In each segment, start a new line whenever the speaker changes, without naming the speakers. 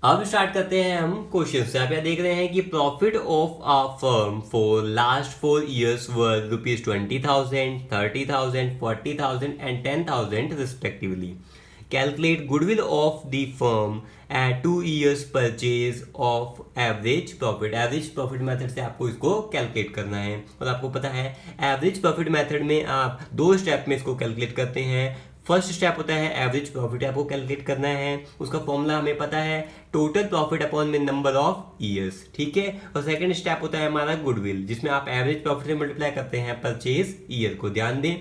अब स्टार्ट करते हैं हम क्वेश्चन से। आप यहाँ देख रहे हैं कि profit of a firm for last 4 years were ₹20,000, 30,000, 40,000 and 10,000 respectively. Calculate goodwill of the firm at 2 years purchase of average profit. Average profit method से आपको इसको कैलकुलेट करना है और आपको पता है एवरेज प्रॉफिट मेथड में आप 2 स्टेप में इसको कैलकुलेट करते हैं। फर्स्ट स्टेप होता है एवरेज प्रॉफिट आपको कैलकुलेट करना है, उसका फॉर्मूला हमें पता है टोटल प्रॉफिट अपॉन में नंबर ऑफ ईयर्स, ठीक है। और सेकंड स्टेप होता है हमारा गुडविल, जिसमें आप एवरेज प्रॉफिट से मल्टीप्लाई करते हैं परचेज ईयर को। ध्यान दें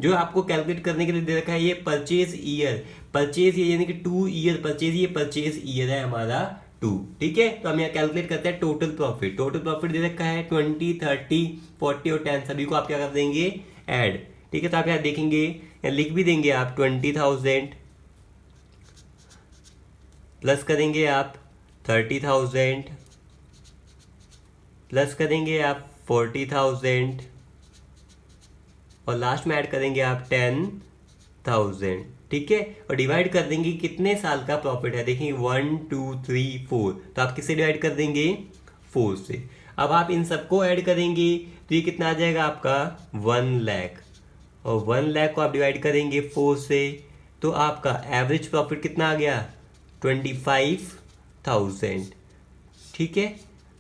जो आपको कैलकुलेट करने के लिए दे रखा है ये परचेज ईयर, परचेज ईयर यानी कि 2 year परचेज, ये परचेज ईयर है हमारा 2, ठीक है। तो हम यहाँ कैलकुलेट करते हैं टोटल प्रॉफिट। टोटल प्रॉफिट दे रखा है 20, 30, 40 और 10, सभी को आप क्या कर देंगे ऐड, ठीक है। तो आप यहाँ देखेंगे या लिख भी देंगे आप 20,000 प्लस करेंगे आप 30,000 प्लस करेंगे आप 40,000 और लास्ट में ऐड करेंगे आप 10,000, ठीक है। और डिवाइड कर देंगे कितने साल का प्रॉफिट है, देखेंगे 1, 2, 3, 4, तो आप किससे डिवाइड कर देंगे 4 से। अब आप इन सबको ऐड करेंगे तो ये कितना आ जाएगा आपका 1 लाख, और 1 लाख को आप डिवाइड करेंगे 4 से तो आपका एवरेज प्रॉफिट कितना आ गया 25,000, ठीक है।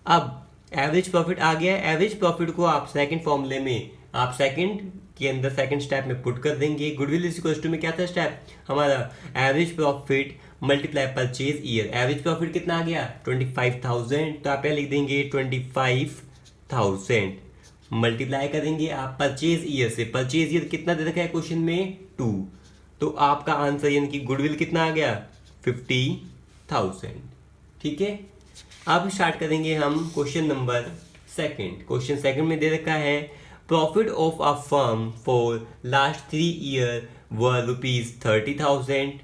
अब एवरेज प्रॉफिट आ गया, एवरेज प्रॉफिट को आप सेकंड फॉर्मूले में आप सेकंड के अंदर सेकंड स्टेप में पुट कर देंगे। गुडविल इज इक्वल टू में क्या था स्टेप हमारा average profit multiply purchase year. Average profit कितना आ गया 25,000, तो आप यहाँ लिख देंगे 25,000 मल्टीप्लाई करेंगे आप परचेज ईयर से। परचेज ईयर कितना दे रखा है क्वेश्चन में 2, तो आपका आंसर यानी कि गुडविल कितना आ गया 50,000, ठीक है। अब स्टार्ट करेंगे हम question number second. Question second में दे रखा है profit of a firm for last 3 year were ₹30,000,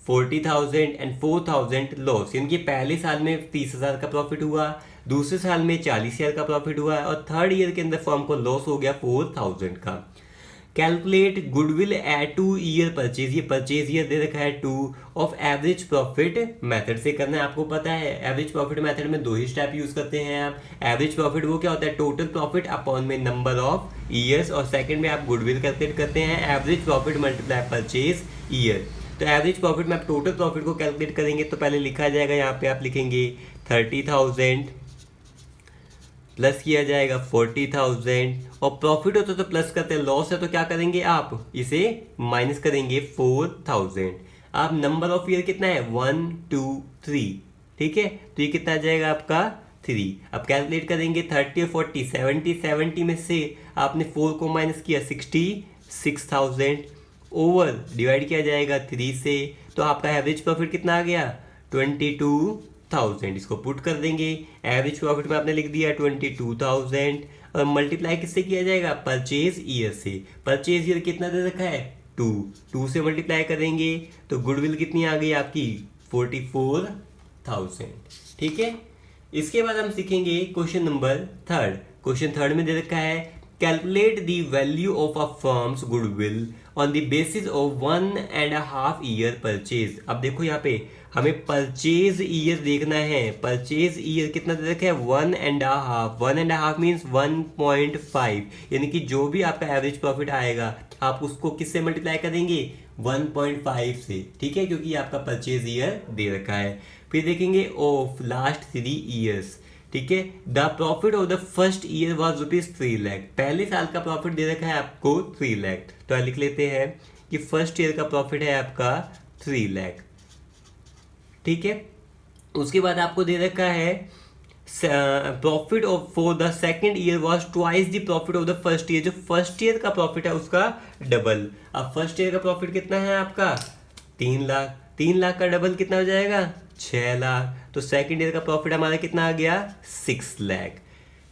40,000 and 4,000 loss, यानी कि पहले साल में 30,000 का प्रॉफिट हुआ, दूसरे साल में 40,000 का प्रॉफिट हुआ और थर्ड ईयर के अंदर फर्म को लॉस हो गया 4,000 का। Calculate goodwill at 2 year purchase, ये परचेज ईयर दे रखा है 2 ऑफ एवरेज प्रॉफिट मेथड से करना है। आपको पता है एवरेज प्रॉफिट मेथड में 2 ही स्टेप यूज करते हैं आप। एवरेज प्रॉफिट वो क्या होता है टोटल प्रॉफिट अपॉन में नंबर ऑफ ईयर्स, और सेकंड में आप गुडविल कैलकुलेट करते हैं average profit multiply purchase year. तो एवरेज प्रॉफिट में आप टोटल प्रॉफिट को कैलकुलेट करेंगे तो पहले लिखा जाएगा यहाँ पे आप लिखेंगे 30,000 प्लस किया जाएगा 40,000, और प्रॉफिट होता तो प्लस करते हैं, लॉस है तो क्या करेंगे आप इसे माइनस करेंगे 4,000। अब नंबर ऑफ ईयर कितना है 1, 2, 3, ठीक है। तो ये कितना आ जाएगा आपका 3। अब कैलकुलेट करेंगे 30 और 40, 70 में से आपने 4 को माइनस किया 66,000 ओवर डिवाइड किया जाएगा 3 से, तो आपका एवरेज प्रॉफिट कितना आ गया 22,000। इसको पुट कर देंगे, एवरेज प्रॉफिट में आपने लिख दिया 22,000 और मल्टीप्लाई किससे किया जाएगा परचेज ईयर से। परचेज ईयर कितना दे रखा है 2 से मल्टीप्लाई करेंगे तो गुडविल कितनी आ गई आपकी 44,000, ठीक है। इसके बाद हम सीखेंगे question number third. Question third में दे रखा है calculate the value of a firms goodwill on the basis of 1.5 year purchase. अब देखो यहाँ पे हमें परचेज ईयर देखना है। परचेज ईयर कितना दे रखा है 1.5, 1.5 मीन्स 1.5, यानी कि जो भी आपका एवरेज प्रॉफिट आएगा आप उसको किससे मल्टीप्लाई करेंगे 1.5 से, ठीक है, क्योंकि आपका परचेज ईयर दे रखा है। फिर देखेंगे ऑफ लास्ट 3 years, ठीक है। The profit of the first year was ₹3 lakh, पहले साल का प्रॉफिट दे रखा है आपको 3 लाख, तो लिख लेते हैं कि फर्स्ट ईयर का प्रॉफिट है आपका 3 लाख, ठीक है। उसके बाद आपको दे रखा है profit of for the second year was twice the profit of the first year, जो फर्स्ट ईयर का प्रॉफिट है उसका डबल। अब फर्स्ट ईयर का प्रॉफिट कितना है आपका 3 लाख, 3 लाख का डबल कितना हो जाएगा 6 लाख, तो सेकंड ईयर का प्रॉफिट हमारा कितना आ गया 6 लाख।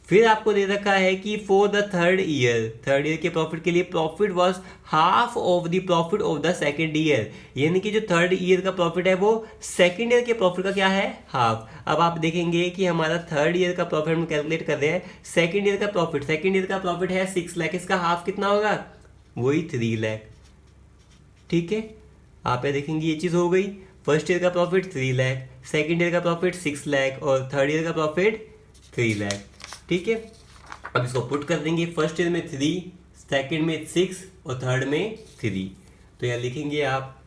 फिर आपको दे रखा है कि फॉर द थर्ड ईयर के प्रॉफिट के लिए profit was half of the profit of the second year, यानी कि जो थर्ड ईयर का प्रॉफिट है वो सेकंड ईयर के प्रॉफिट का क्या है हाफ। अब आप देखेंगे कि हमारा थर्ड ईयर का प्रॉफिट हम कैलकुलेट कर रहे हैं, सेकंड ईयर का प्रॉफिट है 6 लाख, इसका हाफ कितना होगा वही 3 लाख, ठीक है। आप ये देखेंगे ये चीज हो गई। फर्स्ट ईयर का प्रॉफिट 3 लाख, सेकेंड ईयर का प्रॉफिट 6 लाख और थर्ड ईयर का प्रॉफिट 3 लाख। ठीक है, अब इसको पुट कर देंगे। फर्स्ट ईयर में 3, सेकेंड में 6 और थर्ड में 3। तो यहाँ लिखेंगे आप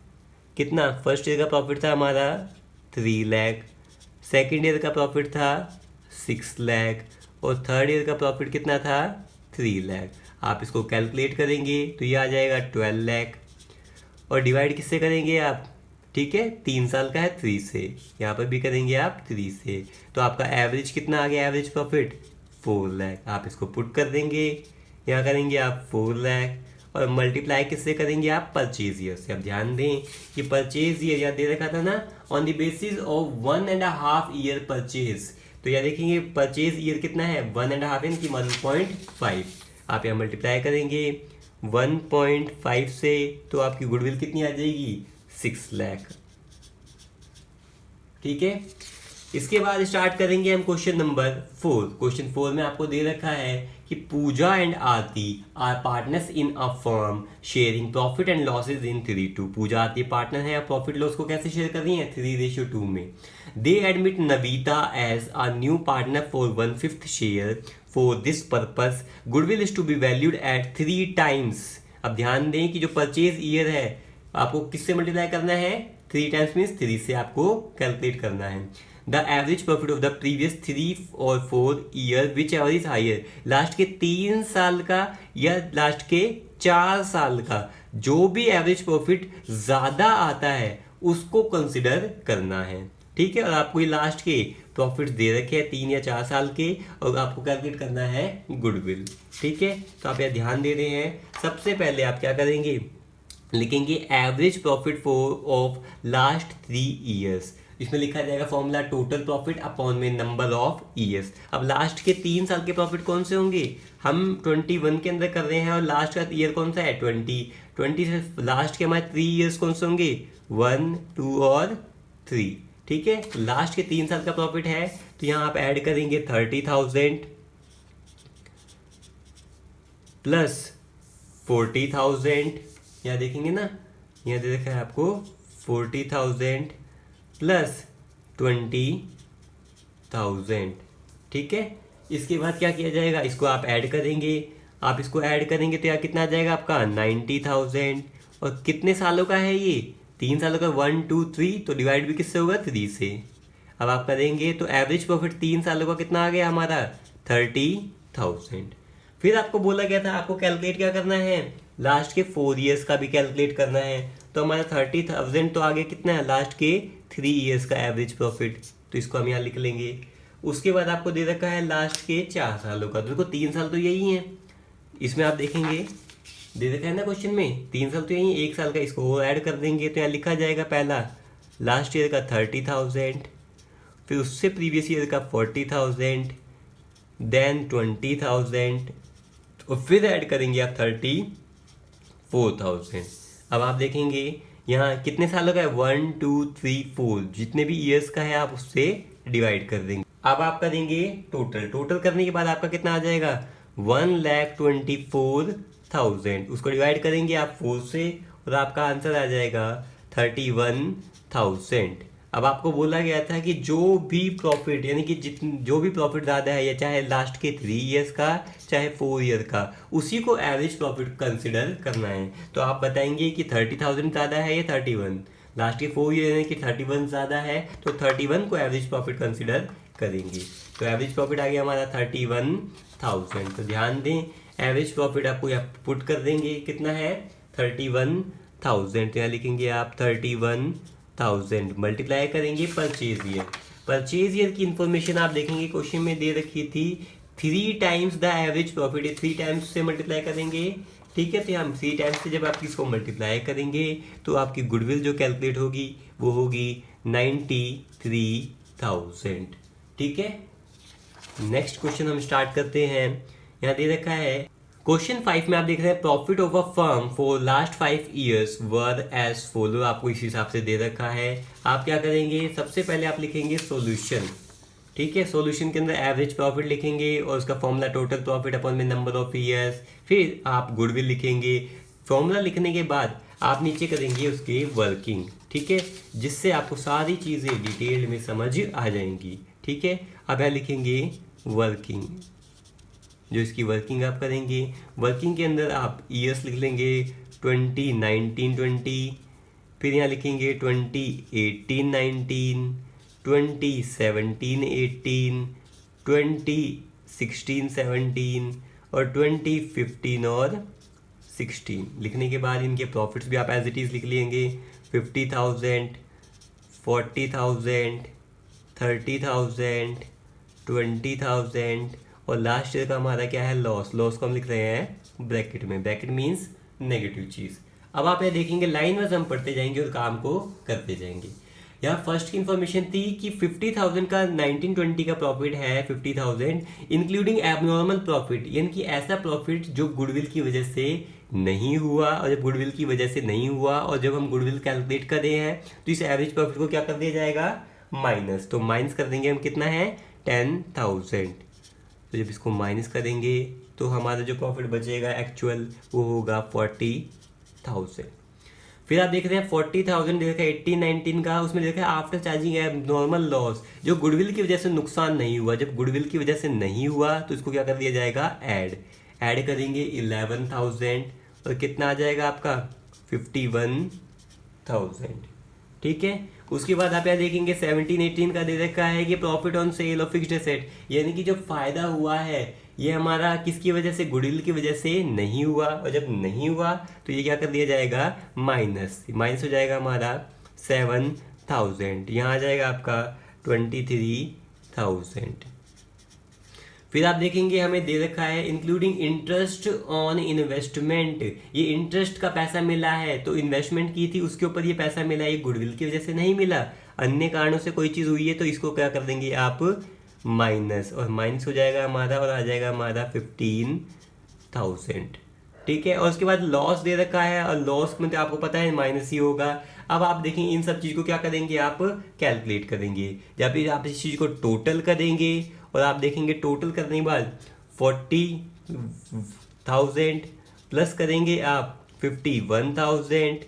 कितना, फर्स्ट ईयर का प्रॉफिट था हमारा 3 लाख, सेकेंड ईयर का प्रॉफिट था 6 लाख और थर्ड ईयर का प्रॉफिट कितना था 3 लाख। आप इसको कैलकुलेट करेंगे तो ये आ जाएगा 12 लाख और डिवाइड किससे करेंगे आप, ठीक है, 3 साल का है 3 से, यहाँ पर भी करेंगे आप 3 से। तो आपका एवरेज कितना आ गया, एवरेज प्रॉफिट 4 लाख। आप इसको पुट कर देंगे, यहाँ करेंगे आप 4 लाख और मल्टीप्लाई किससे करेंगे आप, परचेज ईयर से। अब ध्यान दें कि परचेज ईयर यहाँ दे रखा था ना, on the basis of 1.5 year purchase. तो यहाँ देखेंगे परचेज ईयर कितना है 1.5 यानी कि 1.5। आप यहाँ मल्टीप्लाई करेंगे 1.5 से तो आपकी गुडविल कितनी आ जाएगी 6 लाख। ठीक है, इसके बाद स्टार्ट करेंगे हम क्वेश्चन नंबर 4। क्वेश्चन 4 में आपको दे रखा है कि Puja and Aarti are partners in a firm sharing profit and losses in 3:2। Puja Aarti partner है, प्रॉफिट लॉस को कैसे शेयर कर रही है 3:2 में। They admit Navita as a new partner for 1/5 share. For this purpose goodwill is to be valued at 3 times. अब ध्यान दें कि जो परचेज ईयर है आपको किससे मल्टीप्लाई करना है, 3 टाइम्स मीन्स 3 से आपको कैलकुलेट करना है। The average profit of the previous 3 और 4 year whichever is higher. Last के 3 साल का या लास्ट के 4 साल का जो भी एवरेज प्रॉफिट ज्यादा आता है उसको कंसिडर करना है। ठीक है, और आपको ये लास्ट के प्रॉफिट दे रखे हैं 3 या 4 साल के और आपको कैलकुलेट करना है गुडविल। ठीक है, तो आप यहाँ ध्यान दे रहे हैं। सबसे पहले आप क्या करेंगे, लिखेंगे average profit for of last 3 years. इसमें लिखा जाएगा फॉर्मूला टोटल प्रॉफिट अपॉन में नंबर ऑफ ईयर्स। अब लास्ट के 3 साल के प्रॉफिट कौन से होंगे, हम 21 के अंदर कर रहे हैं और लास्ट का ईयर कौन सा है 20 से लास्ट के हमारे 3 ईयर्स कौन से होंगे 1, 2 और 3। ठीक है, लास्ट के 3 साल का प्रॉफिट है तो यहाँ आप ऐड करेंगे 30,000 प्लस 40,000। यहाँ देखेंगे ना, यहाँ दे रखा है आपको 40,000 प्लस 20,000। ठीक है, इसके बाद क्या किया जाएगा, इसको आप ऐड करेंगे। आप इसको ऐड करेंगे तो यहाँ कितना आ जाएगा आपका 90,000। और कितने सालों का है ये 3 सालों का, 1, 2, 3, तो डिवाइड भी किससे होगा 3 से। अब आप करेंगे तो एवरेज प्रॉफिट 3 सालों का कितना आ गया हमारा 30,000। फिर आपको बोला गया था आपको कैलकुलेट क्या करना है, लास्ट के 4 ईयर्स का भी कैलकुलेट करना है। तो हमारा 30,000 तो आगे कितना है लास्ट के 3 ईयर्स का एवरेज प्रॉफिट, तो इसको हम यहाँ लिख लेंगे। उसके बाद आपको दे रखा है लास्ट के 4 सालों का, तो देखो 3 साल तो यही है, इसमें आप देखेंगे दे रखा है ना क्वेश्चन में 3 साल तो यही है, 1 साल का इसको वो ऐड कर देंगे तो यहाँ लिखा जाएगा पहला लास्ट ईयर का 30,000, फिर उससे प्रीवियस ईयर का 40,000, देन 20,000 और फिर ऐड करेंगे आप 34,000। अब आप देखेंगे यहाँ कितने सालों का है 1, 2, 3, 4, जितने भी ईयर्स का है आप उससे डिवाइड कर देंगे। अब आप करेंगे टोटल करने के बाद आपका कितना आ जाएगा 1,24,000। उसको डिवाइड करेंगे आप 4 से और आपका आंसर आ जाएगा 31,000। अब आपको बोला गया था कि जो भी प्रॉफिट यानी कि जो भी प्रॉफिट ज़्यादा है या चाहे लास्ट के 3 ईयर्स का चाहे 4 ईयर का, उसी को एवरेज प्रॉफिट कंसिडर करना है। तो आप बताएंगे कि 30,000 ज़्यादा है या 31, लास्ट के 4 ईयर यानी कि 31 ज़्यादा है तो 31 को एवरेज प्रॉफिट कंसिडर करेंगे। तो एवरेज प्रॉफिट आ गया हमारा 31,000। तो ध्यान दें एवरेज प्रॉफिट आपको यहाँ पुट कर देंगे कितना है 31,000। तो यहाँ लिखेंगे आप 31,000 मल्टीप्लाई करेंगे परचेज ईयर। परचेज ईयर की इंफॉर्मेशन आप देखेंगे क्वेश्चन में दे रखी थी 3 times the average profit, 3 times से मल्टीप्लाई करेंगे। ठीक है, तो हम 3 टाइम्स से जब आप इसको मल्टीप्लाई करेंगे तो आपकी गुडविल जो कैलकुलेट होगी वो होगी 93,000। ठीक है, नेक्स्ट क्वेश्चन हम स्टार्ट करते हैं। यहाँ दे रखा है क्वेश्चन 5 में आप देख रहे हैं profit of a firm for last 5 years were as follow. आपको इस हिसाब से दे रखा है। आप क्या करेंगे, सबसे पहले आप लिखेंगे सॉल्यूशन। ठीक है, सॉल्यूशन के अंदर एवरेज प्रॉफिट लिखेंगे और उसका फॉर्मूला टोटल प्रॉफिट अपॉन में नंबर ऑफ ईयर्स, फिर आप गुडविल लिखेंगे। फॉर्मूला लिखने के बाद आप नीचे करेंगे उसकी वर्किंग। ठीक है, जिससे आपको सारी चीज़ें डिटेल में समझ आ जाएंगी। ठीक है, अब यहाँ लिखेंगे वर्किंग, जो इसकी वर्किंग आप करेंगे। वर्किंग के अंदर आप ईयर्स लिख लेंगे 2019-20, फिर यहाँ लिखेंगे 2018-19, 2017-18, 2016-17 और 2015 और 16। लिखने के बाद इनके प्रॉफिट्स भी आप एज इट इज़ लिख लेंगे 50,000, 40,000, 30,000, 20,000 और लास्ट ईयर का हमारा क्या है लॉस। लॉस को हम लिख रहे हैं ब्रैकेट में, ब्रैकेट मीन्स नेगेटिव चीज़। अब आप ये देखेंगे लाइन वाइज हम पढ़ते जाएंगे और काम को करते जाएंगे। यहाँ फर्स्ट की इन्फॉर्मेशन थी कि 50,000 का 1920 का प्रॉफिट है 50,000 इंक्लूडिंग एबनॉर्मल प्रॉफिट, यानी कि ऐसा प्रॉफिट जो गुडविल की वजह से नहीं हुआ, और जब गुडविल की वजह से नहीं हुआ और जब हम गुडविल कैलकुलेट कर रहे हैं तो इस एवरेज प्रॉफिट को क्या कर दिया जाएगा माइनस। तो माइनस कर देंगे हम, कितना है 10,000। तो जब इसको माइनस करेंगे तो हमारा जो प्रॉफिट बचेगा एक्चुअल वो होगा 40,000। फिर आप देख रहे हैं 40,000 दे रखा है 18-19 का, उसमें देखा है आफ्टर चार्जिंग एबनॉर्मल लॉस, जो गुडविल की वजह से नुकसान नहीं हुआ। जब गुडविल की वजह से नहीं हुआ तो इसको क्या कर दिया जाएगा ऐड करेंगे 11,000 और कितना आ जाएगा आपका 51,000। ठीक है, उसके बाद आप यहाँ देखेंगे 17-18 का दे रखा है कि profit on sale of fixed asset, यानी कि जो फायदा हुआ है ये हमारा किसकी वजह से, गुडविल की वजह से नहीं हुआ, और जब नहीं हुआ तो ये क्या कर दिया जाएगा माइनस हो जाएगा हमारा 7,000। यहाँ आ जाएगा आपका 23,000। फिर आप देखेंगे हमें दे रखा है इंक्लूडिंग इंटरेस्ट ऑन इन्वेस्टमेंट, ये इंटरेस्ट का पैसा मिला है, तो इन्वेस्टमेंट की थी उसके ऊपर ये पैसा मिला, ये गुडविल की वजह से नहीं मिला, अन्य कारणों से कोई चीज़ हुई है तो इसको क्या कर देंगे आप माइनस, और माइनस हो जाएगा हमारा और आ जाएगा हमारा 15,000। ठीक है, और उसके बाद लॉस दे रखा है और लॉस में तो आपको पता है माइनस ही होगा। अब आप देखेंगे इन सब चीज़ को क्या करेंगे आप कैलकुलेट करेंगे, जब भी आप इस चीज़ को टोटल करेंगे और आप देखेंगे टोटल करने के बाद 40,000 प्लस करेंगे आप 51,000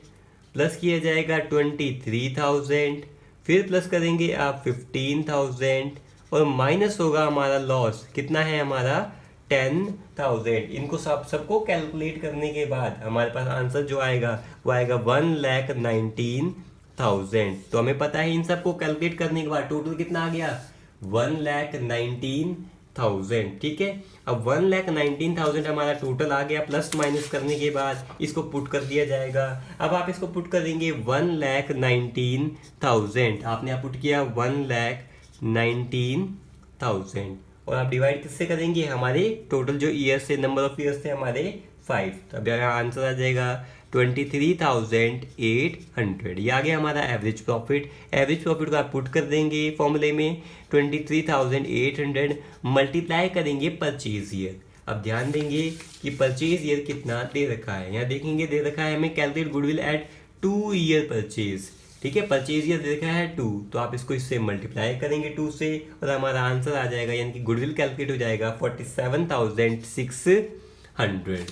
प्लस किया जाएगा 23,000, फिर प्लस करेंगे आप 15,000 और माइनस होगा हमारा लॉस, कितना है हमारा 10,000। इनको सबको कैलकुलेट करने के बाद हमारे पास आंसर जो आएगा वो आएगा 1,19,000। तो हमें पता है इन सबको कैलकुलेट करने के बाद टोटल कितना आ गया 1,19,000। ठीक है, अब 1,19,000 हमारा टोटल आ गया, प्लस माइनस करने के बाद इसको पुट कर दिया जाएगा। अब आप इसको पुट करेंगे 1,19,000, आपने यहाँ पुट किया 1,19,000 और आप डिवाइड किससे करेंगे, हमारे टोटल जो ईयर्स थे, नंबर ऑफ ईयर्स थे हमारे 5। तो अब यहाँ आंसर आ जाएगा 23,800। ये आ गया हमारा एवरेज प्रॉफिट। एवरेज प्रॉफिट को आप पुट कर देंगे फॉर्मूले में 23,800 मल्टीप्लाई करेंगे परचेज ईयर। अब ध्यान देंगे कि परचेज ईयर कितना दे रखा है, यहाँ देखेंगे दे रखा है हमें calculate goodwill at 2 year purchase. ठीक है, परचेज ईयर दे रखा है 2, तो आप इसको इससे मल्टीप्लाई करेंगे 2 से और हमारा आंसर आ जाएगा, यानी कि गुडविल कैलकुलेट हो जाएगा 47,600।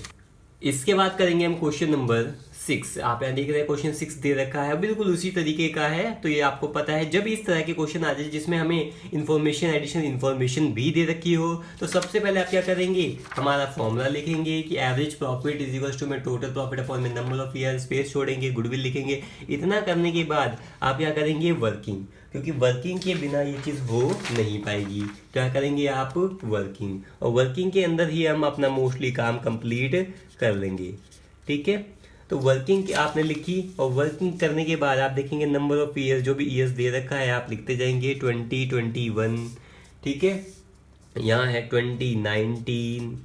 इसके बाद करेंगे हम क्वेश्चन नंबर 6। आप यहाँ देख रहे हैं क्वेश्चन 6 दे रखा है, बिल्कुल उसी तरीके का है। तो ये आपको पता है जब इस तरह के क्वेश्चन आ जाए जिसमें हमें इंफॉर्मेशन एडिशनल इंफॉर्मेशन भी दे रखी हो, तो सबसे पहले आप क्या करेंगे, हमारा फॉर्मूला लिखेंगे कि average profit is equal to में टोटल प्रॉफिट अपॉन में नंबर ऑफ ईयर, स्पेस छोड़ेंगे, गुडविल लिखेंगे। इतना करने के बाद आप क्या करेंगे वर्किंग, क्योंकि वर्किंग के बिना ये चीज़ हो नहीं पाएगी। क्या करेंगे आप वर्किंग, और वर्किंग के अंदर ही हम अपना मोस्टली काम कंप्लीट कर लेंगे। ठीक है, तो वर्किंग आपने लिखी और वर्किंग करने के बाद आप देखेंगे नंबर ऑफ ईयर्स, जो भी ईयर्स दे रखा है आप लिखते जाएंगे 2021। ठीक है, यहाँ है 2019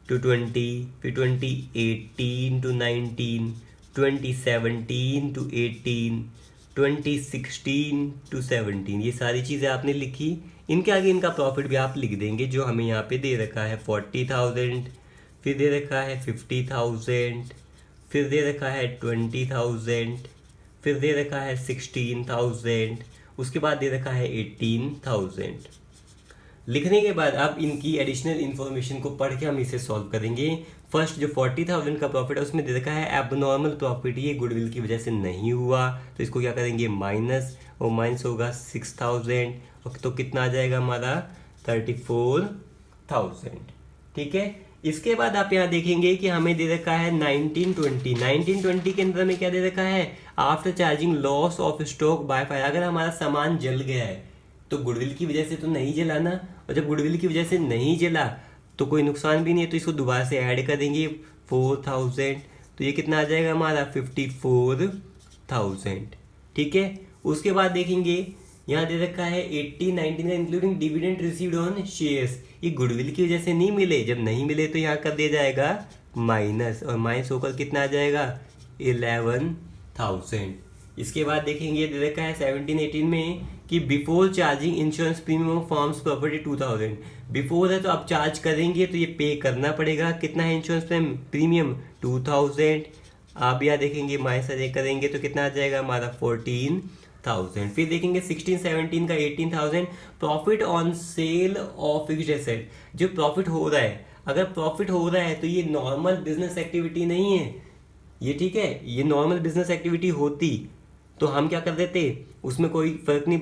to 20, फिर 2018 to 19, 2017 to 18, 2016 to 17। ये सारी चीज़ें आपने लिखी। इनके आगे इनका प्रॉफिट भी आप लिख देंगे जो हमें यहाँ पे दे रखा है 40,000, फिर दे रखा है 50,000, फिर दे रखा है 20,000, फिर दे रखा है 16,000, उसके बाद दे रखा है 18,000। लिखने के बाद अब इनकी एडिशनल इन्फॉर्मेशन को पढ़ के हम इसे सॉल्व करेंगे। फर्स्ट जो 40,000 का प्रॉफिट है उसमें दे रखा है एबनॉर्मल प्रॉफिट, ये गुडविल की वजह से नहीं हुआ, तो इसको क्या करेंगे माइनस, और माइनस होगा 6,000, तो कितना आ जाएगा हमारा 34,000। ठीक है, इसके बाद आप यहाँ देखेंगे कि हमें दे रखा है 1920 के अंदर में क्या दे रखा है, after charging loss of stock by fire. अगर हमारा सामान जल गया है तो गुडविल की वजह से तो नहीं जला ना, और जब गुडविल की वजह से नहीं जला तो कोई नुकसान भी नहीं है, तो इसको दोबारा से ऐड कर देंगे 4,000, तो ये कितना आ जाएगा हमारा 54,000। ठीक है, उसके बाद देखेंगे यहाँ दे रखा है 1899 including dividend received on shares, ये गुडविल की वजह से नहीं मिले, जब नहीं मिले तो यहाँ कर दिया जाएगा माइनस, और माइनस होकर कितना आ जाएगा 11,000। इसके बाद देखेंगे दे रखा है 1718 में कि before charging insurance premium forms property 2000, before है तो आप चार्ज करेंगे तो ये पे करना पड़ेगा, कितना है इंश्योरेंस प्रीमियम 2000। आप यहाँ देखेंगे माइनस करेंगे तो कितना आ जाएगा हमारा 14,000। फिर देखेंगे 1617 का 18,000 profit on sale of fixed asset, जो प्रॉफिट हो रहा है, अगर प्रॉफिट हो रहा है तो ये नॉर्मल बिजनेस एक्टिविटी नहीं है ये। ठीक है, ये नॉर्मल बिजनेस एक्टिविटी होती तो हम क्या कर देते, उसमें कोई फर्क नहीं,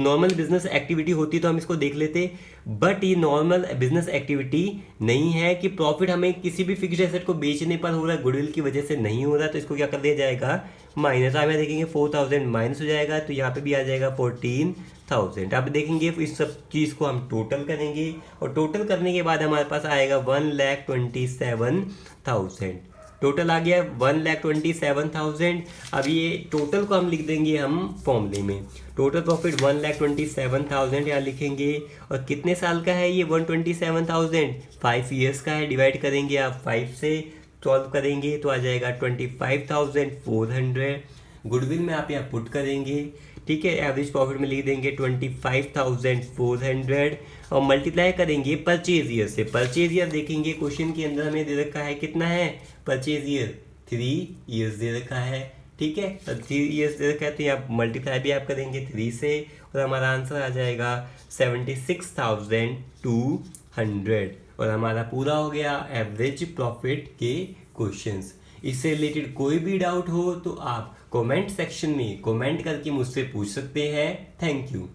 नॉर्मल बिजनेस एक्टिविटी होती तो हम इसको देख लेते, बट ये नॉर्मल बिजनेस एक्टिविटी नहीं है कि प्रॉफिट हमें किसी भी फिक्स्ड एसेट को बेचने पर हो रहा है, गुडविल की वजह से नहीं हो रहा, तो इसको क्या कर दिया जाएगा माइनस। आप यहाँ देखेंगे 4,000 माइनस हो जाएगा, तो यहाँ पे भी आ जाएगा 14,000। अब देखेंगे इस सब चीज़ को हम टोटल करेंगे, और टोटल करने के बाद हमारे पास आएगा 1,27,000। टोटल आ गया 1,27,000। अब ये टोटल को हम लिख देंगे हम फॉर्मूले में, टोटल प्रॉफिट 1,27,000 यहाँ लिखेंगे, और कितने साल का है ये 127,000, 5 ईयर्स का है। डिवाइड करेंगे आप 5 से, सॉल्व करेंगे तो आ जाएगा 25,400। गुडविल में आप यहाँ पुट करेंगे, ठीक है, एवरेज प्रॉफिट में लिख देंगे 25,400, और मल्टीप्लाई करेंगे परचेज ईयर से। परचेज ईयर देखेंगे क्वेश्चन के अंदर हमें दे रखा है कितना है परचेज ईयर, 3 ईयर्स दे रखा है। ठीक है, तो 3 ईयर्स दे रखा है, तो यहाँ मल्टीप्लाई भी आप करेंगे 3 से, और हमारा आंसर आ जाएगा 76,200, और हमारा पूरा हो गया एवरेज प्रॉफिट के क्वेश्चंस। इससे रिलेटेड कोई भी डाउट हो तो आप कमेंट सेक्शन में कमेंट करके मुझसे पूछ सकते हैं। Thank you.